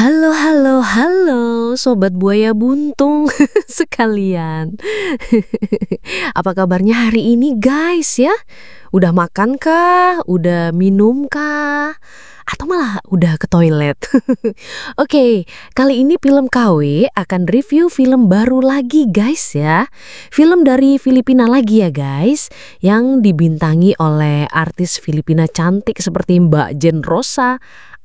Halo, halo, halo, sobat buaya buntung sekalian. Apa kabarnya hari ini, guys ya? Udah makan kah? Udah minum kah? Atau malah udah ke toilet? Oke, kali ini Film KW akan review film baru lagi, guys ya. Film dari Filipina lagi ya, guys, yang dibintangi oleh artis Filipina cantik seperti Mbak Jen Rosa,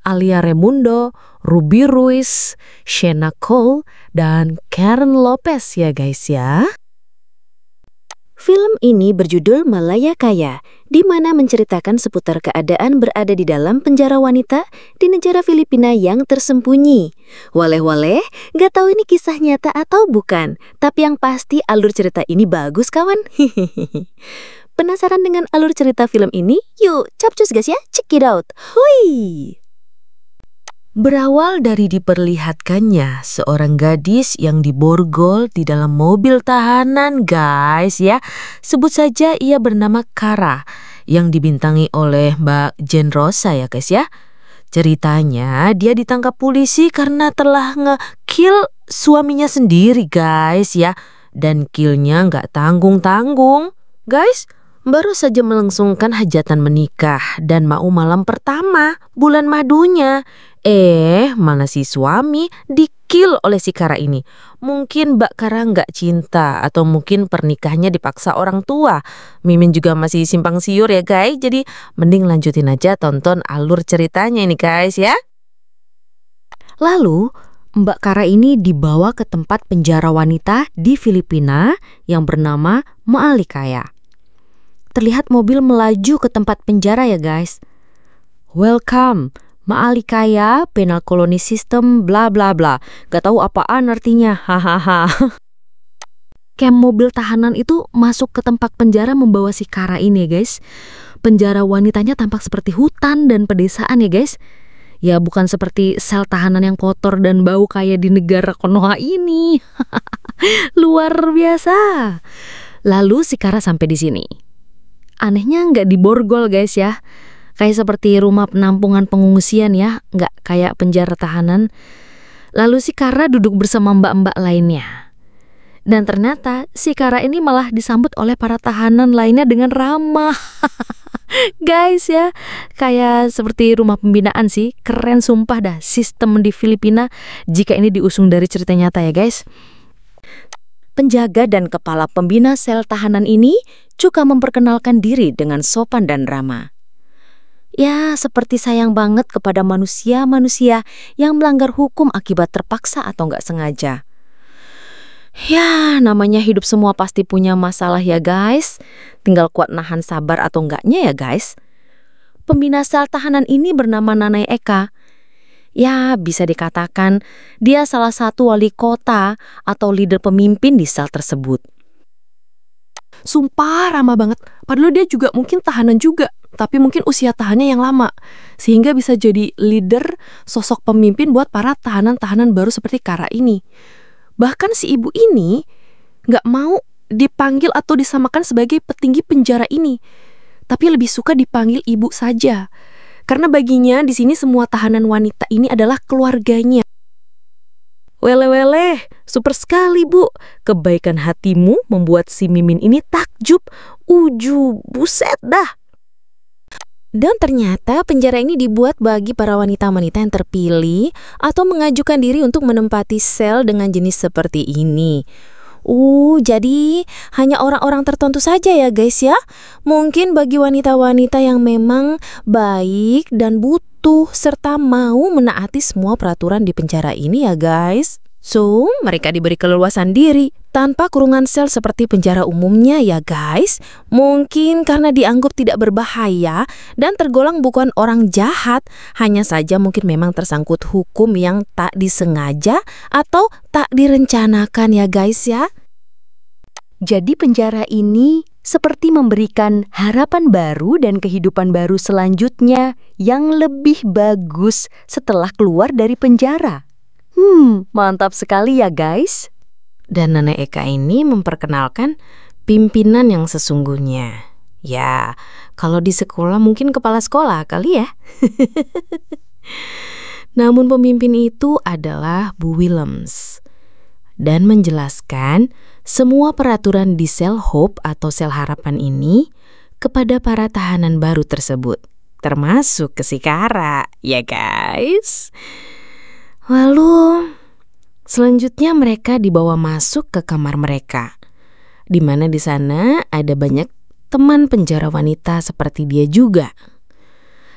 Alia Remundo, Ruby Ruiz, Shena Cole, dan Karen Lopez ya guys ya. Film ini berjudul Malaya Kaya, di mana menceritakan seputar keadaan berada di dalam penjara wanita di negara Filipina yang tersembunyi. Waleh-waleh, gak tahu ini kisah nyata atau bukan, tapi yang pasti alur cerita ini bagus kawan. Penasaran dengan alur cerita film ini? Yuk, capcus guys ya, check it out. Hui! Berawal dari diperlihatkannya seorang gadis yang diborgol di dalam mobil tahanan guys ya. Sebut saja ia bernama Kara yang dibintangi oleh Mbak Jen Rosa ya guys ya. Ceritanya dia ditangkap polisi karena telah nge-kill suaminya sendiri guys ya. Dan killnya nggak tanggung-tanggung guys. Baru saja melangsungkan hajatan menikah dan mau malam pertama bulan madunya. Mana si suami di-kill oleh si Kara ini. Mungkin Mbak Kara nggak cinta atau mungkin pernikahannya dipaksa orang tua. Mimin juga masih simpang siur ya guys. Jadi mending lanjutin aja tonton alur ceritanya ini guys ya. Lalu Mbak Kara ini dibawa ke tempat penjara wanita di Filipina yang bernama Maalikaya. Terlihat mobil melaju ke tempat penjara ya guys. Welcome, Maalikaya Penal Colony System bla bla bla. Gak tahu apaan artinya. Hahaha. Camp mobil tahanan itu masuk ke tempat penjara membawa si Kara ini ya guys. Penjara wanitanya tampak seperti hutan dan pedesaan ya guys. Ya bukan seperti sel tahanan yang kotor dan bau kayak di negara Konoha ini. Luar biasa. Lalu si Kara sampai di sini. Anehnya nggak diborgol guys ya. Kayak seperti rumah penampungan pengungsian ya, nggak kayak penjara tahanan. Lalu si Kara duduk bersama mbak-mbak lainnya. Dan ternyata si Kara ini malah disambut oleh para tahanan lainnya dengan ramah. Guys ya, kayak seperti rumah pembinaan sih. Keren sumpah dah sistem di Filipina jika ini diusung dari cerita nyata ya guys. Penjaga dan kepala pembina sel tahanan ini juga memperkenalkan diri dengan sopan dan ramah. Ya, seperti sayang banget kepada manusia-manusia yang melanggar hukum akibat terpaksa atau nggak sengaja. Ya, namanya hidup semua pasti punya masalah ya guys. Tinggal kuat nahan sabar atau enggaknya ya guys. Pembina sel tahanan ini bernama Nanay Eka. Ya, bisa dikatakan dia salah satu wali kota atau leader pemimpin di sel tersebut. Sumpah ramah banget. Padahal dia juga mungkin tahanan juga, tapi mungkin usia tahannya yang lama. Sehingga bisa jadi leader, sosok pemimpin buat para tahanan-tahanan baru seperti Kara ini. Bahkan si ibu ini gak mau dipanggil atau disamakan sebagai petinggi penjara ini, tapi lebih suka dipanggil ibu saja. Karena baginya di sini semua tahanan wanita ini adalah keluarganya. Wele-wele, super sekali bu. Kebaikan hatimu membuat si Mimin ini takjub. Buset dah. Dan ternyata penjara ini dibuat bagi para wanita-wanita yang terpilih atau mengajukan diri untuk menempati sel dengan jenis seperti ini. Jadi hanya orang-orang tertentu saja ya guys ya. Mungkin bagi wanita-wanita yang memang baik dan butuh serta mau menaati semua peraturan di penjara ini ya guys. So, mereka diberi keleluasan diri tanpa kurungan sel seperti penjara umumnya ya guys. Mungkin karena dianggap tidak berbahaya dan tergolong bukan orang jahat. Hanya saja mungkin memang tersangkut hukum yang tak disengaja atau tak direncanakan ya guys ya. Jadi penjara ini seperti memberikan harapan baru dan kehidupan baru selanjutnya yang lebih bagus setelah keluar dari penjara. Mantap sekali ya guys. Dan Nenek Eka ini memperkenalkan pimpinan yang sesungguhnya. Ya, kalau di sekolah mungkin kepala sekolah kali ya. Namun pemimpin itu adalah Bu Willems dan menjelaskan semua peraturan di sel Hope atau sel harapan ini kepada para tahanan baru tersebut, termasuk ke si Kara, ya guys. Lalu selanjutnya mereka dibawa masuk ke kamar mereka, di mana di sana ada banyak teman penjara wanita seperti dia juga.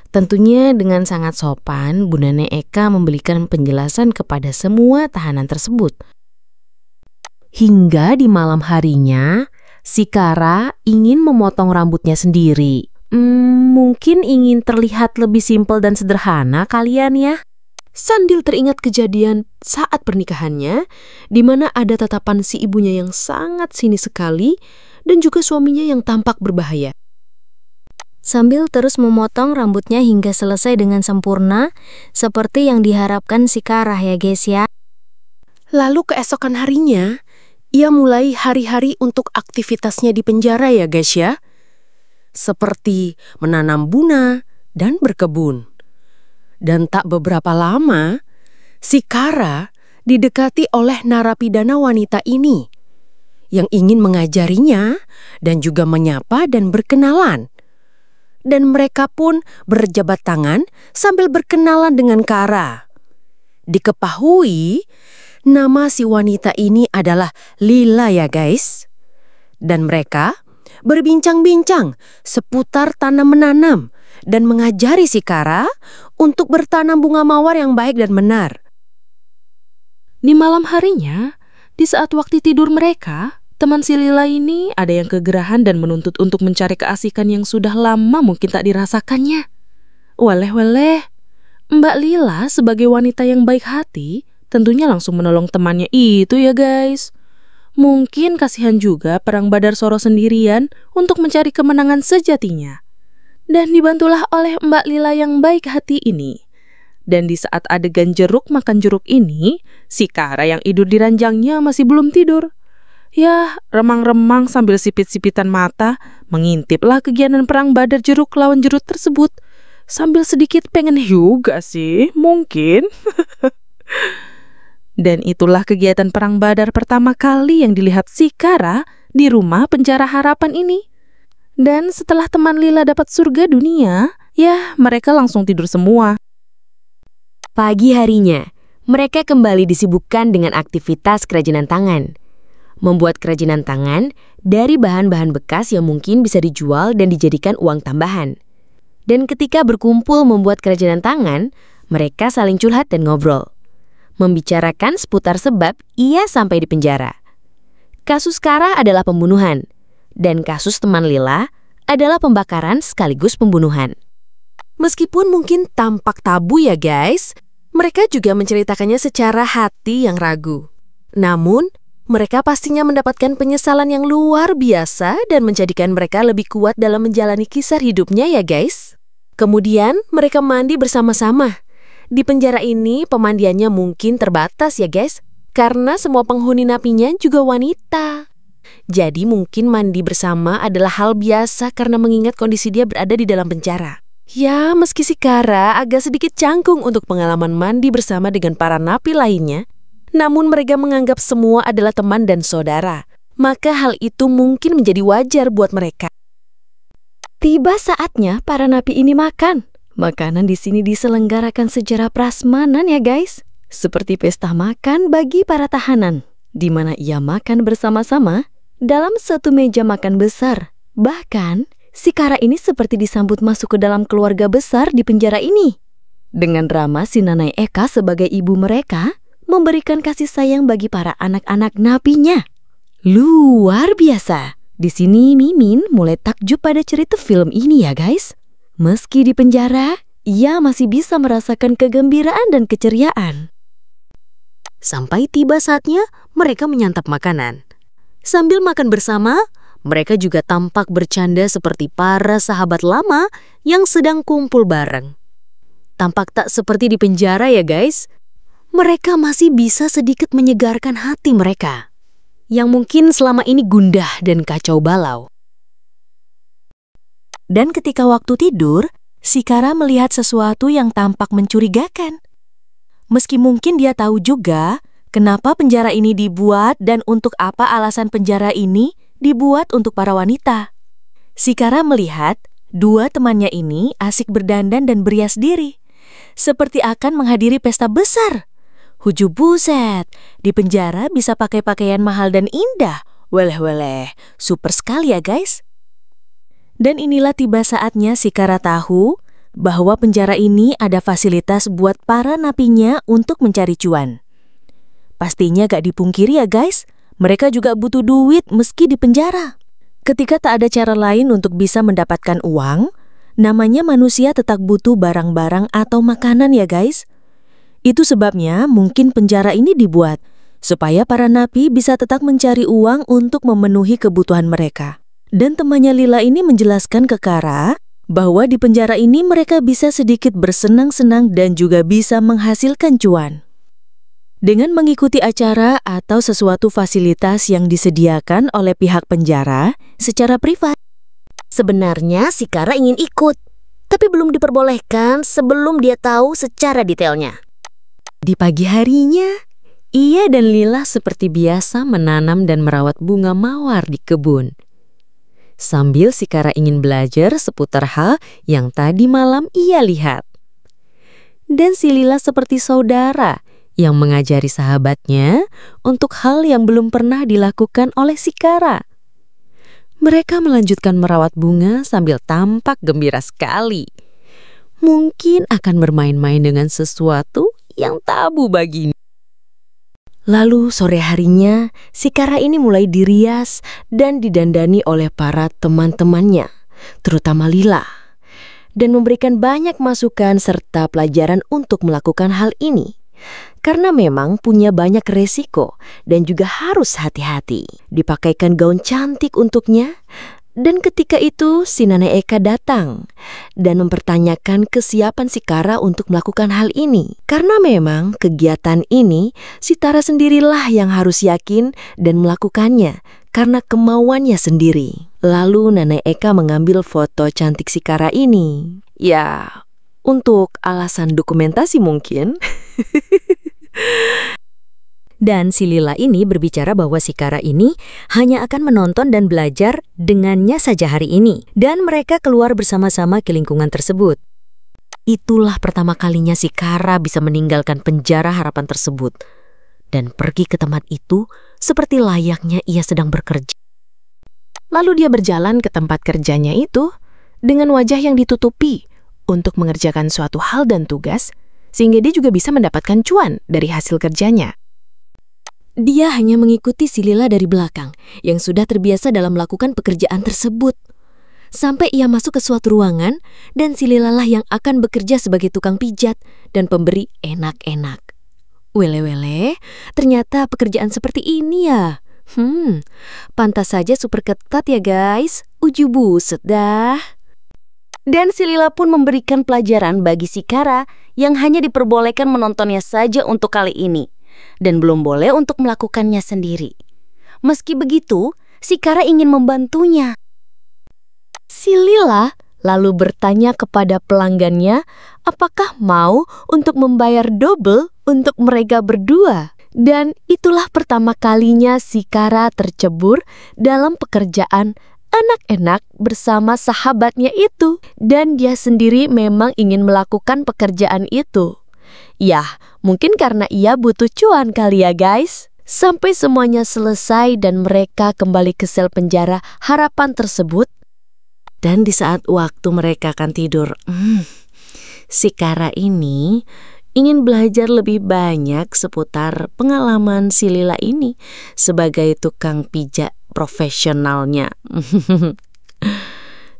Tentunya dengan sangat sopan, Bu Nenek Eka memberikan penjelasan kepada semua tahanan tersebut. Hingga di malam harinya, si Kara ingin memotong rambutnya sendiri. Mungkin ingin terlihat lebih simpel dan sederhana kalian ya. Sambil teringat kejadian saat pernikahannya, di mana ada tatapan si ibunya yang sangat sinis sekali dan juga suaminya yang tampak berbahaya. Sambil terus memotong rambutnya hingga selesai dengan sempurna, seperti yang diharapkan si Kara ya guys ya. Lalu keesokan harinya, ia mulai hari-hari untuk aktivitasnya di penjara ya guys ya. Seperti menanam bunga dan berkebun. Dan tak beberapa lama, si Kara didekati oleh narapidana wanita ini yang ingin mengajarinya dan juga menyapa dan berkenalan. Dan mereka pun berjabat tangan sambil berkenalan dengan Kara. Diketahui, nama si wanita ini adalah Lila ya guys. Dan mereka berbincang-bincang seputar tanam-menanam dan mengajari si Kara untuk bertanam bunga mawar yang baik dan benar. Di malam harinya, di saat waktu tidur mereka, teman si Lila ini ada yang kegerahan dan menuntut untuk mencari keasikan yang sudah lama mungkin tak dirasakannya. Waleh-waleh, Mbak Lila sebagai wanita yang baik hati tentunya langsung menolong temannya itu ya guys. Mungkin kasihan juga Perang Badar Soro sendirian untuk mencari kemenangan sejatinya. Dan dibantulah oleh Mbak Lila yang baik hati ini. Dan di saat adegan jeruk makan jeruk ini, si Kara yang tidur di ranjangnya masih belum tidur. Ya, remang-remang sambil sipit-sipitan mata, mengintiplah kegiatan Perang Badar jeruk lawan jeruk tersebut. Sambil sedikit pengen juga sih, mungkin. Dan itulah kegiatan Perang Badar pertama kali yang dilihat si Kara di rumah penjara harapan ini. Dan setelah teman Lila dapat surga dunia, ya mereka langsung tidur semua. Pagi harinya, mereka kembali disibukkan dengan aktivitas kerajinan tangan. Membuat kerajinan tangan dari bahan-bahan bekas yang mungkin bisa dijual dan dijadikan uang tambahan. Dan ketika berkumpul membuat kerajinan tangan, mereka saling curhat dan ngobrol. Membicarakan seputar sebab ia sampai di penjara. Kasus Kara adalah pembunuhan. Dan kasus teman Lila adalah pembakaran sekaligus pembunuhan. Meskipun mungkin tampak tabu ya guys, mereka juga menceritakannya secara hati yang ragu. Namun, mereka pastinya mendapatkan penyesalan yang luar biasa dan menjadikan mereka lebih kuat dalam menjalani kisah hidupnya ya guys. Kemudian, mereka mandi bersama-sama. Di penjara ini, pemandiannya mungkin terbatas ya guys, karena semua penghuni napinya juga wanita. Jadi mungkin mandi bersama adalah hal biasa karena mengingat kondisi dia berada di dalam penjara. Ya, meski si Kara agak sedikit canggung untuk pengalaman mandi bersama dengan para napi lainnya, namun mereka menganggap semua adalah teman dan saudara. Maka hal itu mungkin menjadi wajar buat mereka. Tiba saatnya para napi ini makan. Makanan di sini diselenggarakan secara prasmanan ya guys. Seperti pesta makan bagi para tahanan, di mana ia makan bersama-sama dalam satu meja makan besar. Bahkan, si Kara ini seperti disambut masuk ke dalam keluarga besar di penjara ini. Dengan ramah si Nanai Eka sebagai ibu mereka, memberikan kasih sayang bagi para anak-anak napinya. Luar biasa. Di sini Mimin mulai takjub pada cerita film ini ya guys. Meski di penjara, ia masih bisa merasakan kegembiraan dan keceriaan. Sampai tiba saatnya mereka menyantap makanan. Sambil makan bersama, mereka juga tampak bercanda seperti para sahabat lama yang sedang kumpul bareng. Tampak tak seperti di penjara ya guys. Mereka masih bisa sedikit menyegarkan hati mereka, yang mungkin selama ini gundah dan kacau balau. Dan ketika waktu tidur, si Kara melihat sesuatu yang tampak mencurigakan. Meski mungkin dia tahu juga kenapa penjara ini dibuat dan untuk apa alasan penjara ini dibuat untuk para wanita. Shikara melihat dua temannya ini asik berdandan dan berias diri, seperti akan menghadiri pesta besar. Huju buset, di penjara bisa pakai pakaian mahal dan indah. Weleh-weleh, super sekali ya guys. Dan inilah tiba saatnya Shikara tahu bahwa penjara ini ada fasilitas buat para napinya untuk mencari cuan. Pastinya gak dipungkiri ya guys, mereka juga butuh duit meski di penjara. Ketika tak ada cara lain untuk bisa mendapatkan uang, namanya manusia tetap butuh barang-barang atau makanan ya guys. Itu sebabnya mungkin penjara ini dibuat supaya para napi bisa tetap mencari uang untuk memenuhi kebutuhan mereka. Dan temannya Lila ini menjelaskan ke Kara bahwa di penjara ini mereka bisa sedikit bersenang-senang dan juga bisa menghasilkan cuan. Dengan mengikuti acara atau sesuatu fasilitas yang disediakan oleh pihak penjara secara privat. Sebenarnya Shikara ingin ikut, tapi belum diperbolehkan sebelum dia tahu secara detailnya. Di pagi harinya, ia dan Lila seperti biasa menanam dan merawat bunga mawar di kebun. Sambil Shikara ingin belajar seputar hal yang tadi malam ia lihat. Dan si Lila seperti saudara yang mengajari sahabatnya untuk hal yang belum pernah dilakukan oleh Shikara. Mereka melanjutkan merawat bunga sambil tampak gembira sekali. Mungkin akan bermain-main dengan sesuatu yang tabu baginya. Lalu sore harinya, Shikara ini mulai dirias dan didandani oleh para teman-temannya, terutama Lila, dan memberikan banyak masukan serta pelajaran untuk melakukan hal ini. Karena memang punya banyak resiko dan juga harus hati-hati. Dipakaikan gaun cantik untuknya. Dan ketika itu si Nenek Eka datang dan mempertanyakan kesiapan Shikara untuk melakukan hal ini. Karena memang kegiatan ini si Tara sendirilah yang harus yakin dan melakukannya karena kemauannya sendiri. Lalu Nenek Eka mengambil foto cantik Shikara ini. Ya, untuk alasan dokumentasi mungkin. Dan si Lila ini berbicara bahwa Shikara ini hanya akan menonton dan belajar dengannya saja hari ini. Dan mereka keluar bersama-sama ke lingkungan tersebut. Itulah pertama kalinya Shikara bisa meninggalkan penjara harapan tersebut. Dan pergi ke tempat itu seperti layaknya ia sedang bekerja. Lalu dia berjalan ke tempat kerjanya itu dengan wajah yang ditutupi untuk mengerjakan suatu hal dan tugas, sehingga dia juga bisa mendapatkan cuan dari hasil kerjanya. Dia hanya mengikuti si Lila dari belakang yang sudah terbiasa dalam melakukan pekerjaan tersebut. Sampai ia masuk ke suatu ruangan dan si Lila lah yang akan bekerja sebagai tukang pijat dan pemberi enak-enak. Wele-wele, ternyata pekerjaan seperti ini ya. Pantas saja super ketat ya guys. Uju buset dah. Dan si Lila pun memberikan pelajaran bagi Shikara yang hanya diperbolehkan menontonnya saja untuk kali ini. Dan belum boleh untuk melakukannya sendiri. Meski begitu, Shikara ingin membantunya. Si Lila lalu bertanya kepada pelanggannya apakah mau untuk membayar double untuk mereka berdua. Dan itulah pertama kalinya Shikara tercebur dalam pekerjaan enak-enak bersama sahabatnya itu. Dan dia sendiri memang ingin melakukan pekerjaan itu. Yah, mungkin karena ia butuh cuan kali ya guys. Sampai semuanya selesai dan mereka kembali ke sel penjara harapan tersebut. Dan di saat waktu mereka akan tidur, Shikara ini ingin belajar lebih banyak seputar pengalaman si Lila ini sebagai tukang pijat profesionalnya.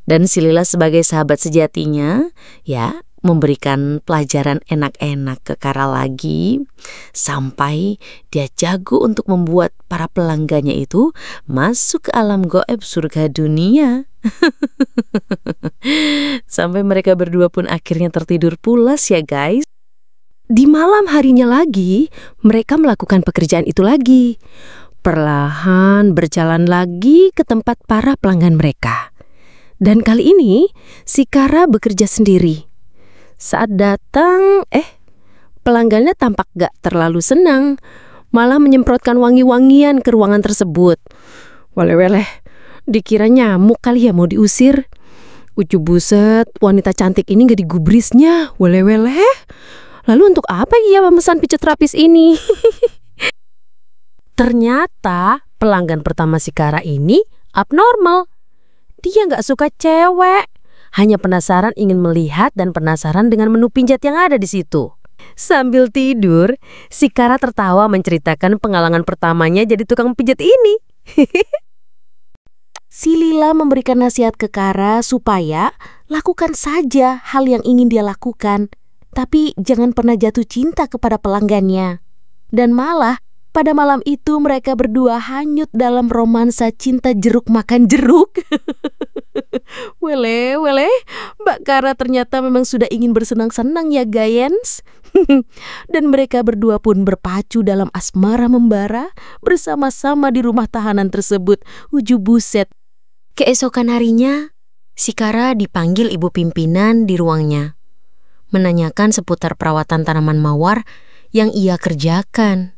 Dan si Lila sebagai sahabat sejatinya, ya, memberikan pelajaran enak-enak ke Kara lagi sampai dia jago untuk membuat para pelanggannya itu masuk ke alam gaib surga dunia. Sampai mereka berdua pun akhirnya tertidur pulas ya guys. Di malam harinya lagi mereka melakukan pekerjaan itu lagi. Perlahan berjalan lagi ke tempat para pelanggan mereka. Dan kali ini si Kara bekerja sendiri. Saat datang, Pelanggannya tampak gak terlalu senang, malah menyemprotkan wangi-wangian ke ruangan tersebut. Weleh-weleh, dikira nyamuk kali ya mau diusir. Uju buset, wanita cantik ini gak digubrisnya, weleh-weleh. Lalu untuk apa ia memesan pijat terapis ini? Ternyata pelanggan pertama si Kara ini abnormal. Dia gak suka cewek, hanya penasaran ingin melihat dan penasaran dengan menu pijat yang ada di situ. Sambil tidur, si Kara tertawa menceritakan pengalaman pertamanya jadi tukang pijat ini. Si Lila memberikan nasihat ke Kara supaya lakukan saja hal yang ingin dia lakukan, tapi jangan pernah jatuh cinta kepada pelanggannya. Dan malah pada malam itu mereka berdua hanyut dalam romansa cinta jeruk makan jeruk. Wele, Mbak Kara ternyata memang sudah ingin bersenang-senang ya gayens. Dan mereka berdua pun berpacu dalam asmara membara bersama-sama di rumah tahanan tersebut. Uju buset. Keesokan harinya, si Kara dipanggil ibu pimpinan di ruangnya, menanyakan seputar perawatan tanaman mawar yang ia kerjakan.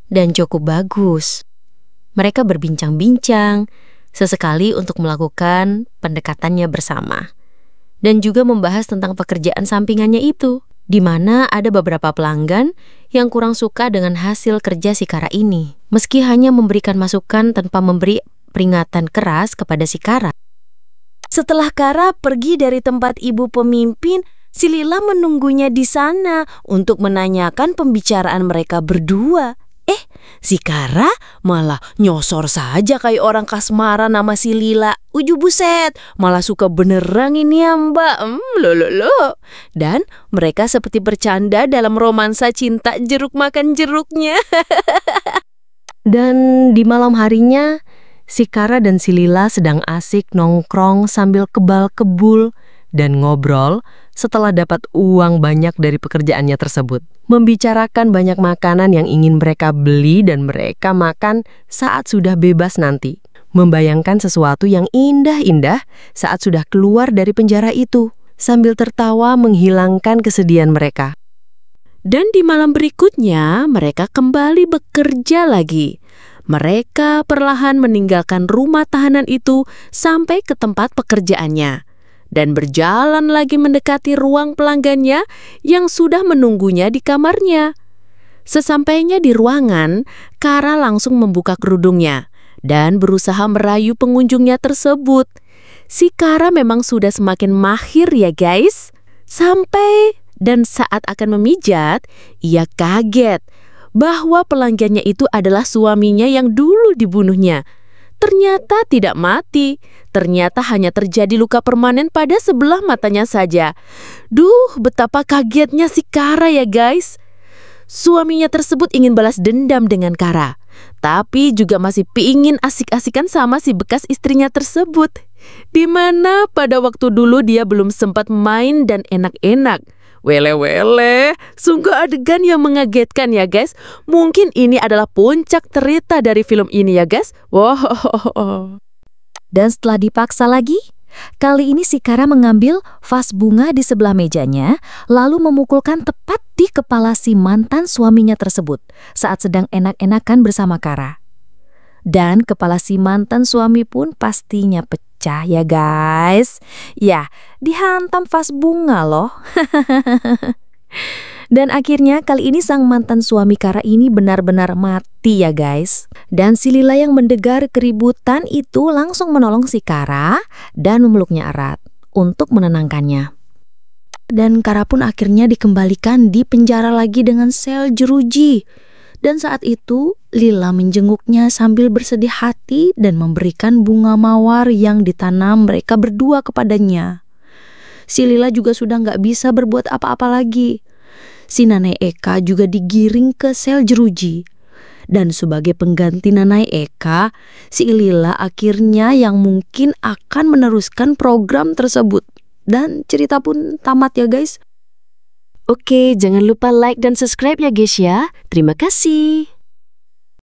Dan cukup bagus. Mereka berbincang-bincang, sesekali untuk melakukan pendekatannya bersama. Dan juga membahas tentang pekerjaan sampingannya itu, di mana ada beberapa pelanggan yang kurang suka dengan hasil kerja si Kara ini. Meski hanya memberikan masukan tanpa memberi peringatan keras kepada si Kara. Setelah Kara pergi dari tempat ibu pemimpin, si Lila menunggunya di sana untuk menanyakan pembicaraan mereka berdua. Si Kara malah nyosor saja kayak orang kasmaran nama si Lila. Uju buset, malah suka beneran ini ya mbak. Lo. Dan mereka seperti bercanda dalam romansa cinta jeruk makan jeruknya. Dan di malam harinya, si Kara dan si Lila sedang asik nongkrong sambil kebal-kebul dan ngobrol setelah dapat uang banyak dari pekerjaannya tersebut. Membicarakan banyak makanan yang ingin mereka beli dan mereka makan saat sudah bebas nanti. Membayangkan sesuatu yang indah-indah saat sudah keluar dari penjara itu, sambil tertawa menghilangkan kesedihan mereka. Dan di malam berikutnya, mereka kembali bekerja lagi. Mereka perlahan meninggalkan rumah tahanan itu sampai ke tempat pekerjaannya dan berjalan lagi mendekati ruang pelanggannya yang sudah menunggunya di kamarnya. Sesampainya di ruangan, Kara langsung membuka kerudungnya dan berusaha merayu pengunjungnya tersebut. Si Kara memang sudah semakin mahir ya guys. Sampai dan saat akan memijat, ia kaget bahwa pelanggannya itu adalah suaminya yang dulu dibunuhnya. Ternyata tidak mati, ternyata hanya terjadi luka permanen pada sebelah matanya saja. Duh, betapa kagetnya si Kara ya guys. Suaminya tersebut ingin balas dendam dengan Kara, tapi juga masih pingin asik-asikan sama si bekas istrinya tersebut. Dimana pada waktu dulu dia belum sempat main dan enak-enak. Wele, sungguh adegan yang mengagetkan ya guys. Mungkin ini adalah puncak cerita dari film ini ya guys. Wow. Dan setelah dipaksa lagi, kali ini si Kara mengambil vas bunga di sebelah mejanya, lalu memukulkan tepat di kepala si mantan suaminya tersebut saat sedang enak-enakan bersama Kara. Dan kepala si mantan suami pun pastinya pecah ya guys. Ya, dihantam vas bunga loh. Dan akhirnya kali ini sang mantan suami Kara ini benar-benar mati ya guys. Dan si Lila yang mendengar keributan itu langsung menolong si Kara dan memeluknya erat untuk menenangkannya. Dan Kara pun akhirnya dikembalikan di penjara lagi dengan sel jeruji. Dan saat itu Lila menjenguknya sambil bersedih hati dan memberikan bunga mawar yang ditanam mereka berdua kepadanya. Si Lila juga sudah gak bisa berbuat apa-apa lagi. Si Nanai Eka juga digiring ke sel jeruji. Dan sebagai pengganti Nanai Eka, si Lila akhirnya yang mungkin akan meneruskan program tersebut. Dan cerita pun tamat ya guys. Oke, jangan lupa like dan subscribe ya guys ya. Terima kasih.